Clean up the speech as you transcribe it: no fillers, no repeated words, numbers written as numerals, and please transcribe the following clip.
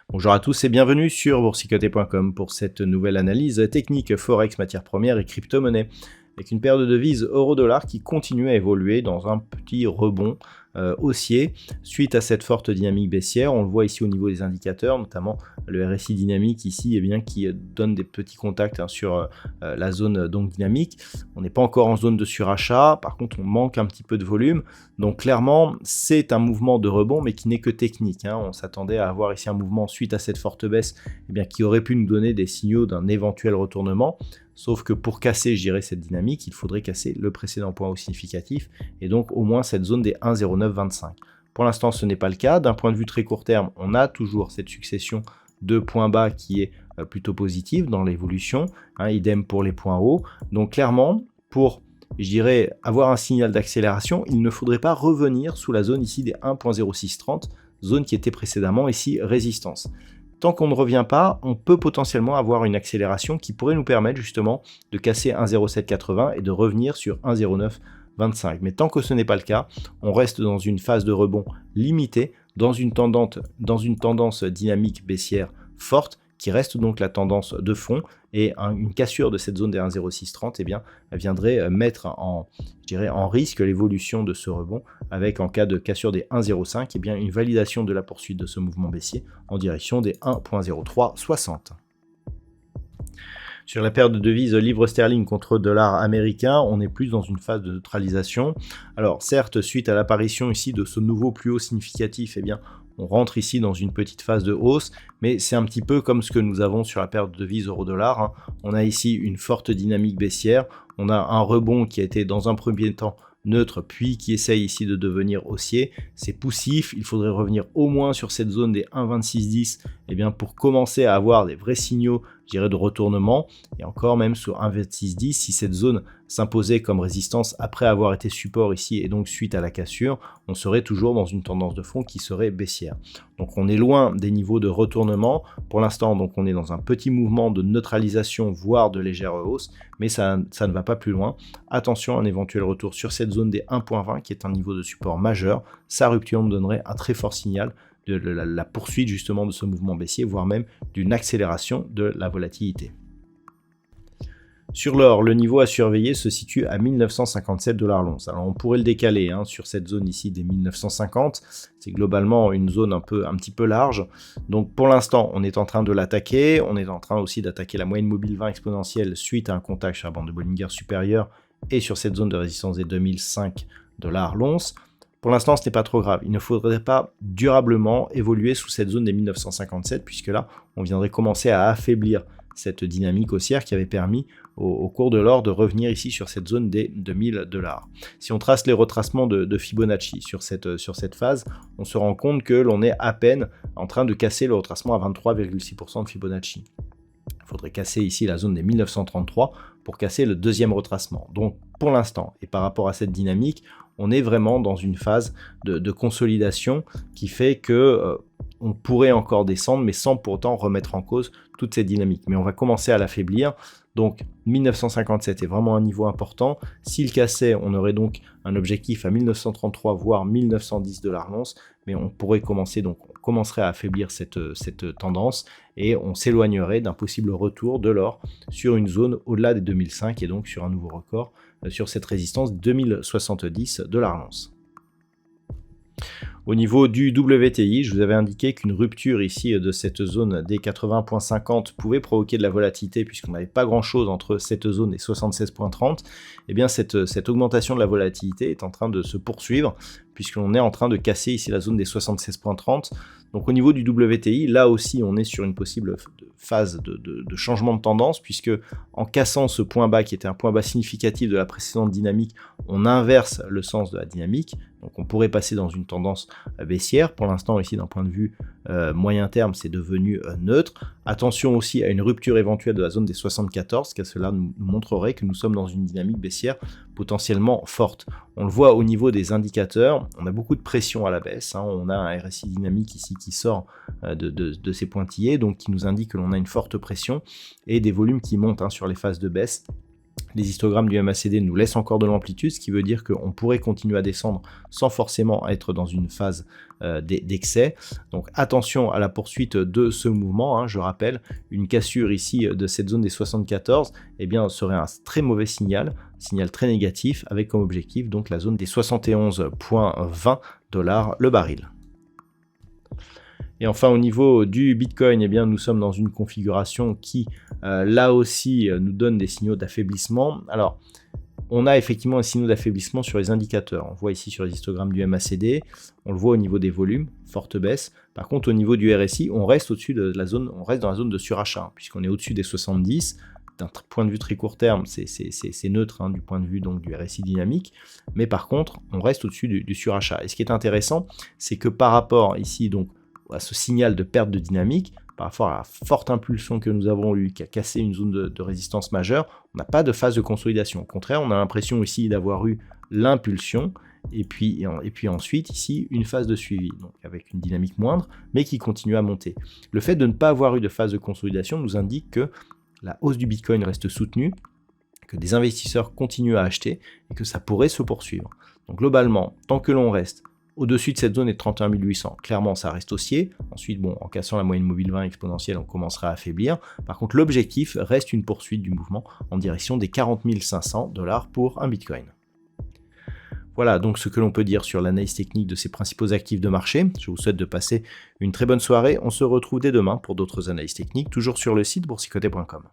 Bonjour à tous et bienvenue sur boursicoté.com pour cette nouvelle analyse technique Forex, matières premières et crypto-monnaie. Avec une paire de devises euro-dollar qui continue à évoluer dans un petit rebond haussier suite à cette forte dynamique baissière. On le voit ici au niveau des indicateurs, notamment le RSI dynamique ici qui donne des petits contacts sur la zone donc dynamique. On n'est pas encore en zone de surachat, par contre on manque un petit peu de volume. Donc clairement c'est un mouvement de rebond mais qui n'est que technique. On s'attendait à avoir ici un mouvement suite à cette forte baisse qui aurait pu nous donner des signaux d'un éventuel retournement. Sauf que pour casser, je dirais, cette dynamique, il faudrait casser le précédent point haut significatif et donc au moins cette zone des 1,0925. Pour l'instant, ce n'est pas le cas. D'un point de vue très court terme, on a toujours cette succession de points bas qui est plutôt positive dans l'évolution. Idem pour les points hauts. Donc clairement, pour, je dirais, avoir un signal d'accélération, il ne faudrait pas revenir sous la zone ici des 1,0630, zone qui était précédemment ici résistance. Tant qu'on ne revient pas, on peut potentiellement avoir une accélération qui pourrait nous permettre justement de casser 1,0780 et de revenir sur 1,0925. Mais tant que ce n'est pas le cas, on reste dans une phase de rebond limitée, dans une tendance dynamique baissière forte, qui reste donc la tendance de fond, et une cassure de cette zone des 1,0630 viendrait mettre en risque l'évolution de ce rebond, avec en cas de cassure des 1,05, une validation de la poursuite de ce mouvement baissier en direction des 1,0360. Sur la paire de devises livre sterling contre dollar américain, on est plus dans une phase de neutralisation. Alors certes, suite à l'apparition ici de ce nouveau plus haut significatif, on rentre ici dans une petite phase de hausse, mais c'est un petit peu comme ce que nous avons sur la paire de devises euro-dollar. On a ici une forte dynamique baissière, on a un rebond qui a été dans un premier temps neutre, puis qui essaye ici de devenir haussier. C'est poussif, il faudrait revenir au moins sur cette zone des 1,2610 pour commencer à avoir des vrais signaux de retournement, et encore même sur 1,2610 si cette zone s'imposait comme résistance après avoir été support ici et donc suite à la cassure, on serait toujours dans une tendance de fond qui serait baissière. Donc on est loin des niveaux de retournement pour l'instant, donc on est dans un petit mouvement de neutralisation voire de légère hausse, mais ça ne va pas plus loin. Attention à un éventuel retour sur cette zone des 1,20 qui est un niveau de support majeur. Sa rupture me donnerait un très fort signal de la poursuite justement de ce mouvement baissier, voire même d'une accélération de la volatilité. Sur l'or, le niveau à surveiller se situe à 1957 $ l'once. Alors on pourrait le décaler sur cette zone ici des 1950. C'est globalement une zone un petit peu large. Donc pour l'instant, on est en train de l'attaquer. On est en train aussi d'attaquer la moyenne mobile 20 exponentielle suite à un contact sur la bande de Bollinger supérieure et sur cette zone de résistance des 2005 $ l'once. Pour l'instant, ce n'est pas trop grave. Il ne faudrait pas durablement évoluer sous cette zone des 1957, puisque là, on viendrait commencer à affaiblir cette dynamique haussière qui avait permis au cours de l'or de revenir ici sur cette zone des 2000 $. Si on trace les retracements de Fibonacci sur cette phase, on se rend compte que l'on est à peine en train de casser le retracement à 23,6% de Fibonacci. Il faudrait casser ici la zone des 1933 pour casser le deuxième retracement. Donc pour l'instant, et par rapport à cette dynamique, on est vraiment dans une phase de consolidation qui fait que on pourrait encore descendre, mais sans pourtant remettre en cause toute cette dynamique. Mais on va commencer à l'affaiblir. Donc 1957 est vraiment un niveau important. S'il cassait, on aurait donc un objectif à 1933 voire 1910 $ l'once, mais on pourrait commencer, donc on commencerait à affaiblir cette tendance et on s'éloignerait d'un possible retour de l'or sur une zone au-delà des 2005 et donc sur un nouveau record sur cette résistance 2070 $ l'once. Au niveau du WTI, je vous avais indiqué qu'une rupture ici de cette zone des 80,50 pouvait provoquer de la volatilité puisqu'on n'avait pas grand chose entre cette zone et 76,30. Et bien cette augmentation de la volatilité est en train de se poursuivre puisqu'on est en train de casser ici la zone des 76,30. Donc au niveau du WTI, là aussi on est sur une possible phase de changement de tendance puisque en cassant ce point bas qui était un point bas significatif de la précédente dynamique, on inverse le sens de la dynamique. Donc on pourrait passer dans une tendance baissière. Pour l'instant, ici, d'un point de vue moyen terme, c'est devenu neutre. Attention aussi à une rupture éventuelle de la zone des 74, car cela nous montrerait que nous sommes dans une dynamique baissière potentiellement forte. On le voit au niveau des indicateurs, on a beaucoup de pression à la baisse, hein. On a un RSI dynamique ici qui sort de ces pointillés, donc qui nous indique que l'on a une forte pression et des volumes qui montent, hein, sur les phases de baisse. Les histogrammes du MACD nous laissent encore de l'amplitude, ce qui veut dire qu'on pourrait continuer à descendre sans forcément être dans une phase d'excès. Donc attention à la poursuite de ce mouvement, hein. Je rappelle, une cassure ici de cette zone des 74, eh bien, serait un très mauvais signal très négatif, avec comme objectif donc la zone des 71,20 $ le baril. Et enfin, au niveau du Bitcoin, eh bien, nous sommes dans une configuration qui, là aussi, nous donne des signaux d'affaiblissement. Alors, on a effectivement un signal d'affaiblissement sur les indicateurs. On voit ici sur les histogrammes du MACD, on le voit au niveau des volumes, forte baisse. Par contre, au niveau du RSI, on reste au-dessus de la zone, on reste dans la zone de surachat, hein, puisqu'on est au-dessus des 70. D'un point de vue très court terme, c'est neutre, hein, du point de vue donc du RSI dynamique, mais par contre, on reste au-dessus du surachat. Et ce qui est intéressant, c'est que par rapport ici donc à ce signal de perte de dynamique, par rapport à la forte impulsion que nous avons eue, qui a cassé une zone de résistance majeure, on n'a pas de phase de consolidation. Au contraire, on a l'impression ici d'avoir eu l'impulsion, et puis ensuite ici une phase de suivi, donc avec une dynamique moindre, mais qui continue à monter. Le fait de ne pas avoir eu de phase de consolidation nous indique que la hausse du Bitcoin reste soutenue, que des investisseurs continuent à acheter, et que ça pourrait se poursuivre. Donc globalement, tant que l'on reste au-dessus de cette zone est de 31 800. Clairement, ça reste haussier. Ensuite, bon, en cassant la moyenne mobile 20 exponentielle, on commencera à affaiblir. Par contre, l'objectif reste une poursuite du mouvement en direction des 40 500 $ pour un Bitcoin. Voilà donc ce que l'on peut dire sur l'analyse technique de ces principaux actifs de marché. Je vous souhaite de passer une très bonne soirée. On se retrouve dès demain pour d'autres analyses techniques, toujours sur le site boursicoté.com.